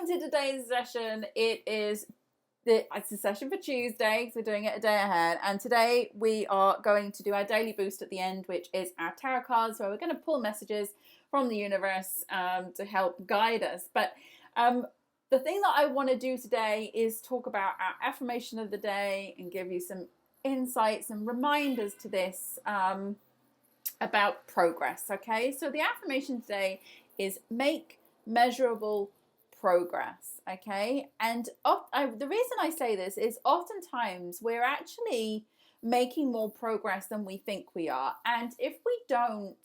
to today's session. It's a session for Tuesday because we're doing it a day ahead. And today we are going to do our daily boost at the end, which is our tarot cards, where we're going to pull messages from the universe to help guide us. But the thing that I want to do today is talk about our affirmation of the day and give you some insights and reminders to this about progress. Okay, so the affirmation today is make measurable progress. Okay, and the reason I say this is oftentimes we're actually making more progress than we think we are, and if we don't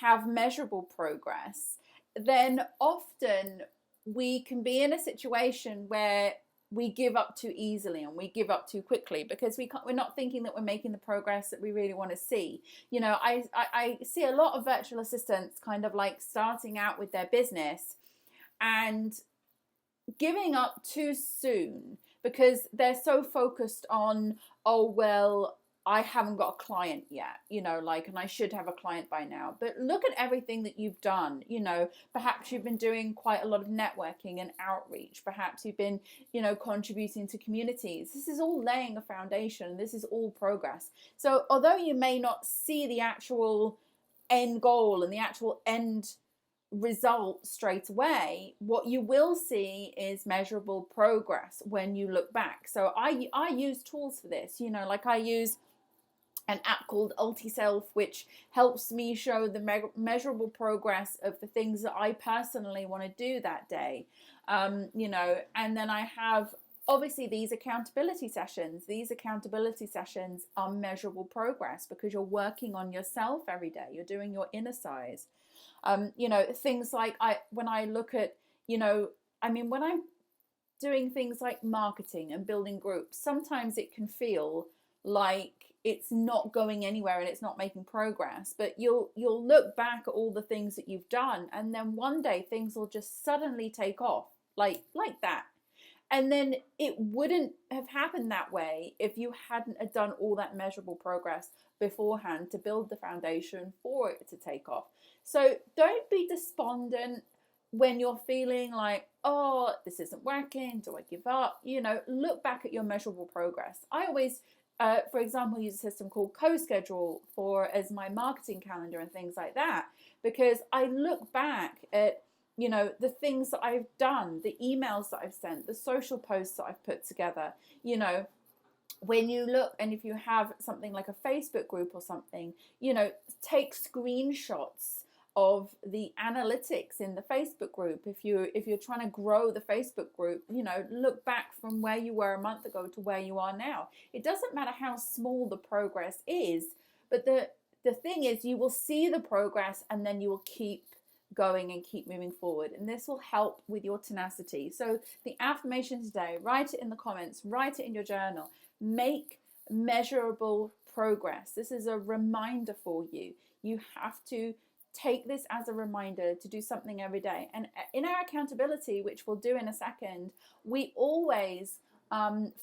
have measurable progress, then often we can be in a situation where we give up too easily and we give up too quickly because we're not thinking that we're making the progress that we really want to see. You know, I see a lot of virtual assistants kind of like starting out with their business and giving up too soon because they're so focused on, oh, well, I haven't got a client yet, you know, like, and I should have a client by now. But look at everything that you've done. You know, perhaps you've been doing quite a lot of networking and outreach. Perhaps you've been, you know, contributing to communities. This is all laying a foundation. This is all progress. So although you may not see the actual end goal and the actual end result straight away, what you will see is measurable progress when you look back. So I use tools for this, you know, like I use an app called UltiSelf, which helps me show the measurable progress of the things that I personally want to do that day. You know, and then I have obviously these accountability sessions. These accountability sessions are measurable progress because you're working on yourself every day. You're doing your inner size. You know, things like when I look at, you know, I mean, when I'm doing things like marketing and building groups, sometimes it can feel like it's not going anywhere and it's not making progress, but you'll look back at all the things that you've done, and then one day things will just suddenly take off like that. And then it wouldn't have happened that way if you hadn't done all that measurable progress beforehand to build the foundation for it to take off. So don't be despondent when you're feeling like, oh, this isn't working, do I give up? You know, look back at your measurable progress. I always for example, use a system called CoSchedule as my marketing calendar and things like that, because I look back at, you know, the things that I've done, the emails that I've sent, the social posts that I've put together. You know, when you look, and if you have something like a Facebook group or something, you know, take screenshots of the analytics in the Facebook group. If you're trying to grow the Facebook group, you know, look back from where you were a month ago to where you are now. It doesn't matter how small the progress is, but the thing is, you will see the progress and then you will keep going and keep moving forward, and this will help with your tenacity. So the affirmation today, write it in the comments, write it in your journal. Make measurable progress. This is a reminder for you. You have to take this as a reminder to do something every day. And in our accountability, which we'll do in a second, we always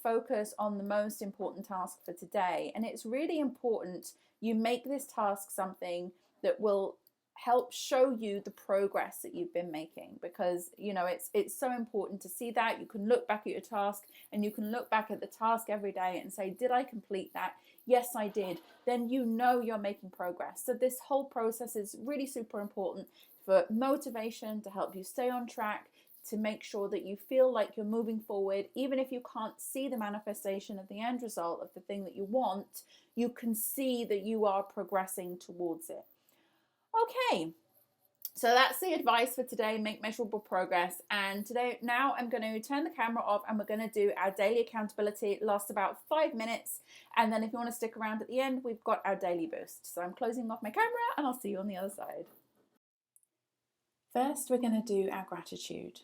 focus on the most important task for today. And it's really important you make this task something that will help show you the progress that you've been making, because, you know, it's so important to see that. You can look back at your task, and you can look back at the task every day and say, did I complete that? Yes, I did. Then you know you're making progress. So this whole process is really super important for motivation, to help you stay on track, to make sure that you feel like you're moving forward. Even if you can't see the manifestation of the end result of the thing that you want, you can see that you are progressing towards it. Okay, so that's the advice for today. Make measurable progress. And now I'm going to turn the camera off, and we're going to do our daily accountability. It lasts about 5 minutes, and then if you want to stick around at the end, we've got our daily boost. So I'm closing off my camera, and I'll see you on the other side. First, we're going to do our gratitude.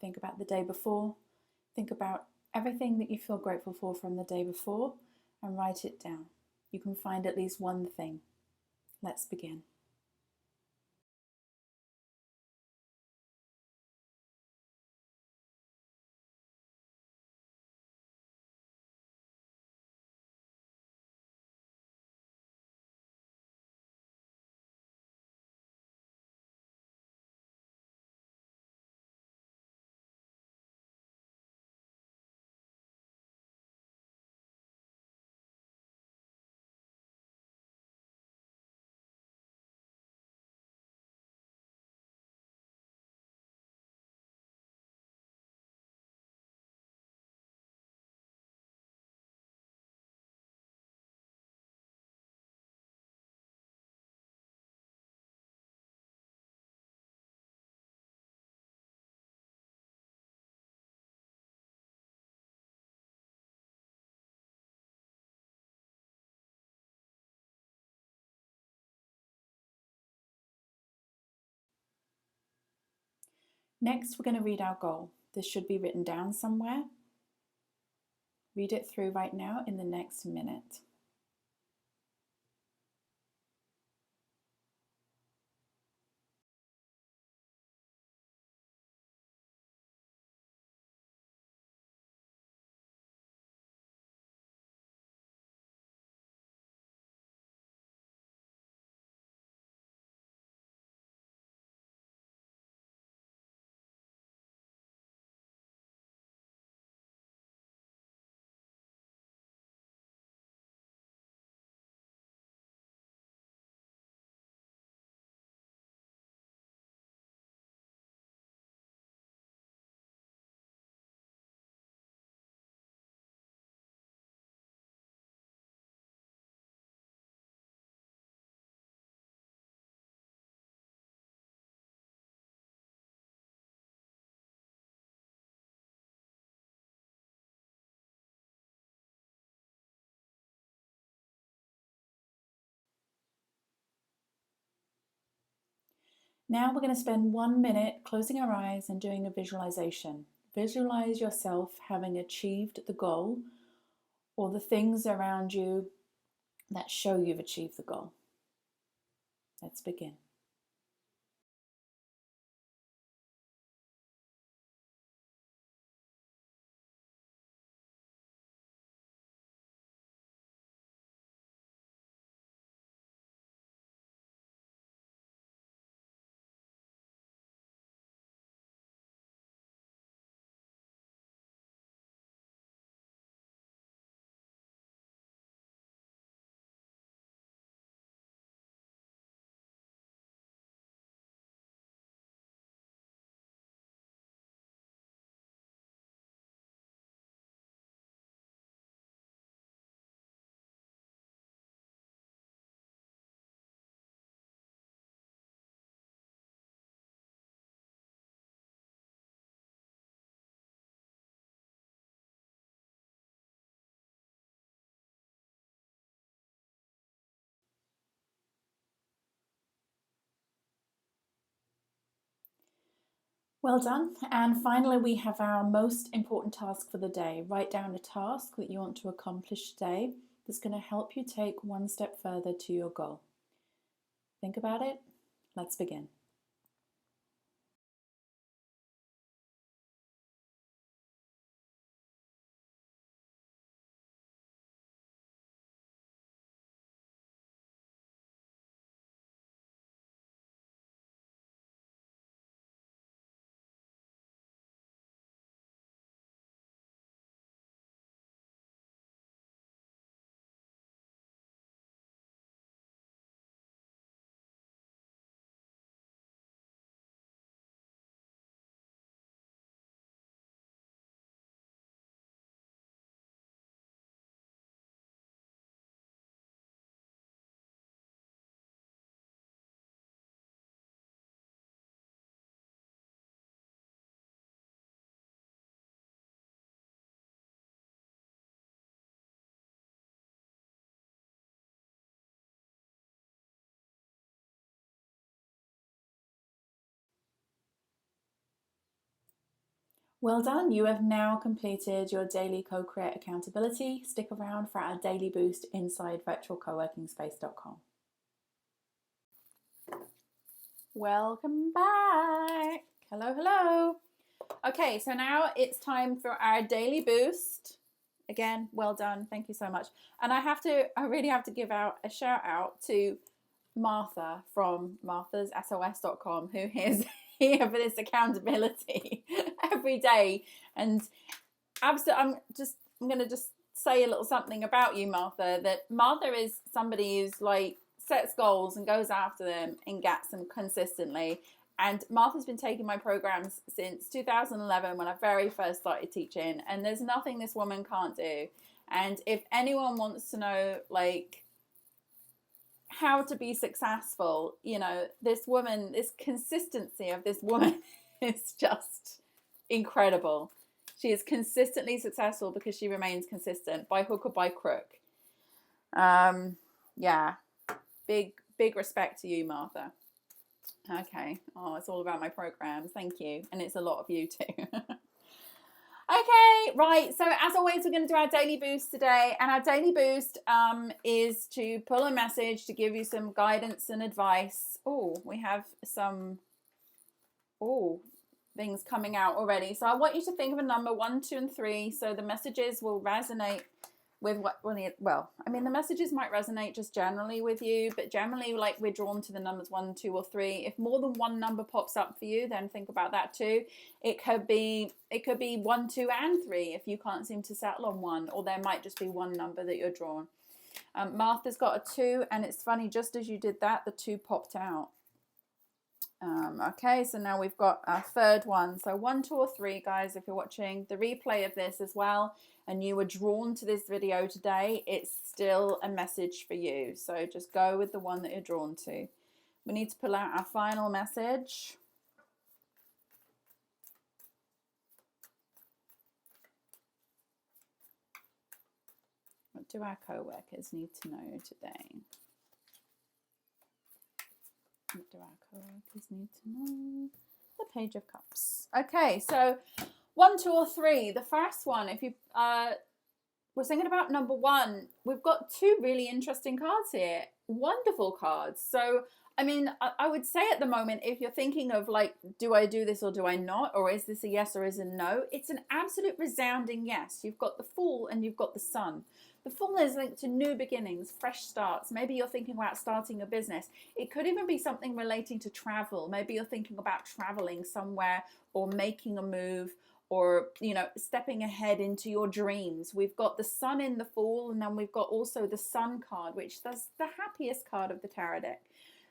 Think about the day before. Think about everything that you feel grateful for from the day before, and write it down. You can find at least one thing. Let's begin. Next, we're going to read our goal. This should be written down somewhere. Read it through right now in the next minute. Now we're going to spend 1 minute closing our eyes and doing a visualization. Visualize yourself having achieved the goal or the things around you that show you've achieved the goal. Let's begin. Well done. And finally, we have our most important task for the day. Write down a task that you want to accomplish today that's going to help you take one step further to your goal. Think about it. Let's begin. Well done. You have now completed your daily CoCreate accountability. Stick around for our daily boost inside virtualcoworkingspace.com. Welcome back. Hello, hello. Okay, so now it's time for our daily boost. Again, well done. Thank you so much. And I really have to give out a shout out to Martha from marthassos.com, who is here for this accountability every day. And I'm going to just say a little something about you, Martha, that Martha is somebody who's like sets goals and goes after them and gets them consistently. And Martha's been taking my programs since 2011 when I very first started teaching, and there's nothing this woman can't do. And if anyone wants to know like how to be successful, you know, this consistency of this woman is just incredible. She is consistently successful because she remains consistent by hook or by crook. Yeah, big respect to you, Martha. Okay. Oh, it's all about my programs. Thank you. And it's a lot of you too. Okay, right. So as always, we're going to do our daily boost today. And our daily boost is to pull a message to give you some guidance and advice. Oh, we have some things coming out already. So I want you to think of a number 1, 2, and 3. So the messages will resonate with well, I mean, the messages might resonate just generally with you, but generally, like, we're drawn to the numbers 1, 2, or 3. If more than one number pops up for you, then think about that too. It could be 1, 2, and 3 if you can't seem to settle on one, or there might just be one number that you're drawn. Martha's got a 2, and it's funny, just as you did that, the 2 popped out. Okay, so now we've got our third one. So 1, 2, or 3, guys, if you're watching the replay of this as well and you were drawn to this video today, it's still a message for you. So just go with the one that you're drawn to. We need to pull out our final message. What do our co-workers need to know today? What do our co-workers need to know? The Page of Cups. Okay, so 1, 2, or 3. The first one, if you we're thinking about number 1, we've got 2 really interesting cards here. Wonderful cards. So, I mean, I would say at the moment, if you're thinking of like, do I do this or do I not? Or is this a yes or is it a no? It's an absolute resounding yes. You've got the Fool and you've got the Sun. The Fool is linked to new beginnings, fresh starts. Maybe you're thinking about starting a business. It could even be something relating to travel. Maybe you're thinking about traveling somewhere or making a move, or, you know, stepping ahead into your dreams. We've got the Sun in the Fool, and then we've got also the Sun card, which is the happiest card of the tarot deck.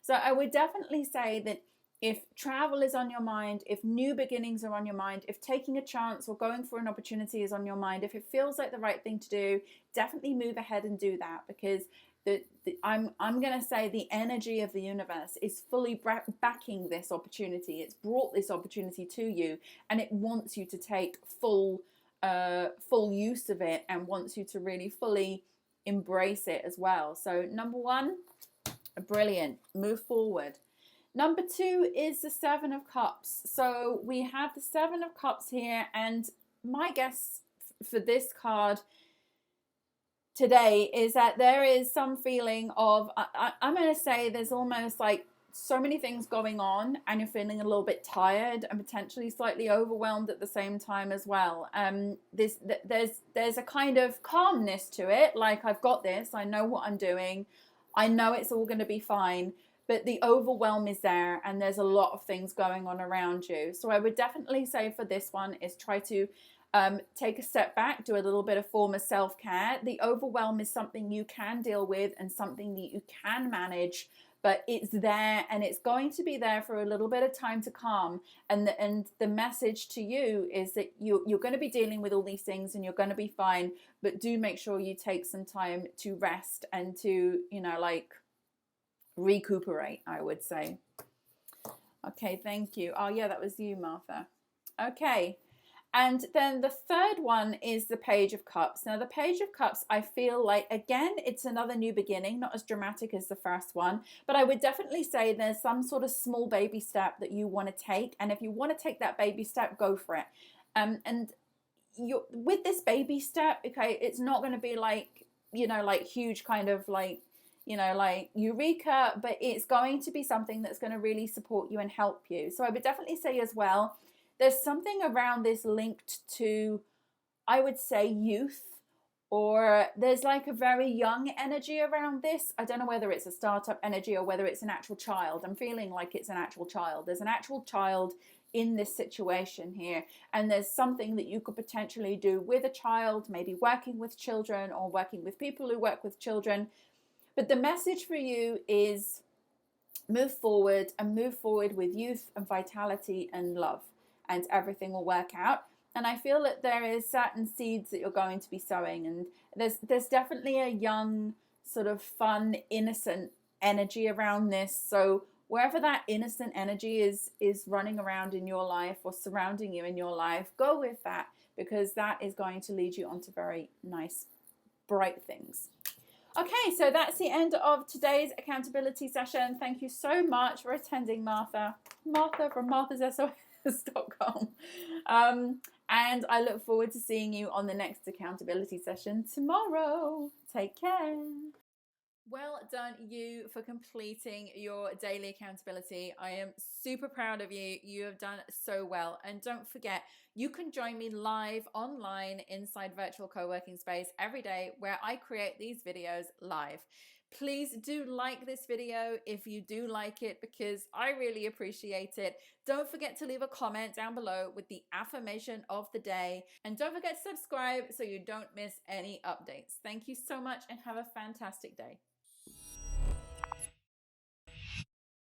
So I would definitely say that if travel is on your mind, if new beginnings are on your mind, if taking a chance or going for an opportunity is on your mind, if it feels like the right thing to do, definitely move ahead and do that, because I'm going to say the energy of the universe is fully backing this opportunity. It's brought this opportunity to you, and it wants you to take full use of it, and wants you to really fully embrace it as well. So number 1, brilliant, move forward. Number 2 is the 7 of Cups. So we have the 7 of Cups here, and my guess for this card today is that there is some feeling of, I'm going to say there's almost like so many things going on, and you're feeling a little bit tired and potentially slightly overwhelmed at the same time as well. There's a kind of calmness to it, like, I've got this, I know what I'm doing, I know it's all going to be fine. But the overwhelm is there, and there's a lot of things going on around you. So I would definitely say for this one is try to take a step back, do a little bit of form of self-care. The overwhelm is something you can deal with and something that you can manage, but it's there, and it's going to be there for a little bit of time to calm. And the message to you is that you're going to be dealing with all these things, and you're going to be fine, but do make sure you take some time to rest and to, you know, like, recuperate, I would say. Okay, thank you. Oh yeah, that was you, Martha. Okay, and then the third one is the Page of Cups. Now the Page of Cups, I feel like, again, it's another new beginning, not as dramatic as the first one, but I would definitely say there's some sort of small baby step that you want to take, and if you want to take that baby step, go for it. And you, with this baby step, okay, it's not going to be like, you know, like huge kind of like, you know, like eureka, but it's going to be something that's going to really support you and help you. So I would definitely say as well, there's something around this linked to, I would say, youth, or there's like a very young energy around this. I don't know whether it's a startup energy or whether it's an actual child. I'm feeling like it's an actual child. There's an actual child in this situation here, and there's something that you could potentially do with a child, maybe working with children or working with people who work with children. But the message for you is move forward, and move forward with youth and vitality and love, and everything will work out. And I feel that there is certain seeds that you're going to be sowing, and there's definitely a young, sort of fun, innocent energy around this. So wherever that innocent energy is running around in your life or surrounding you in your life, go with that, because that is going to lead you onto very nice, bright things. Okay, so that's the end of today's accountability session. Thank you so much for attending, Martha. Martha from marthassos.com. And I look forward to seeing you on the next accountability session tomorrow. Take care. Well done, you, for completing your daily accountability. I am super proud of you. You have done so well. And don't forget, you can join me live online inside Virtual CoWorking Space every day where I create these videos live. Please do like this video if you do like it, because I really appreciate it. Don't forget to leave a comment down below with the affirmation of the day. And don't forget to subscribe so you don't miss any updates. Thank you so much and have a fantastic day.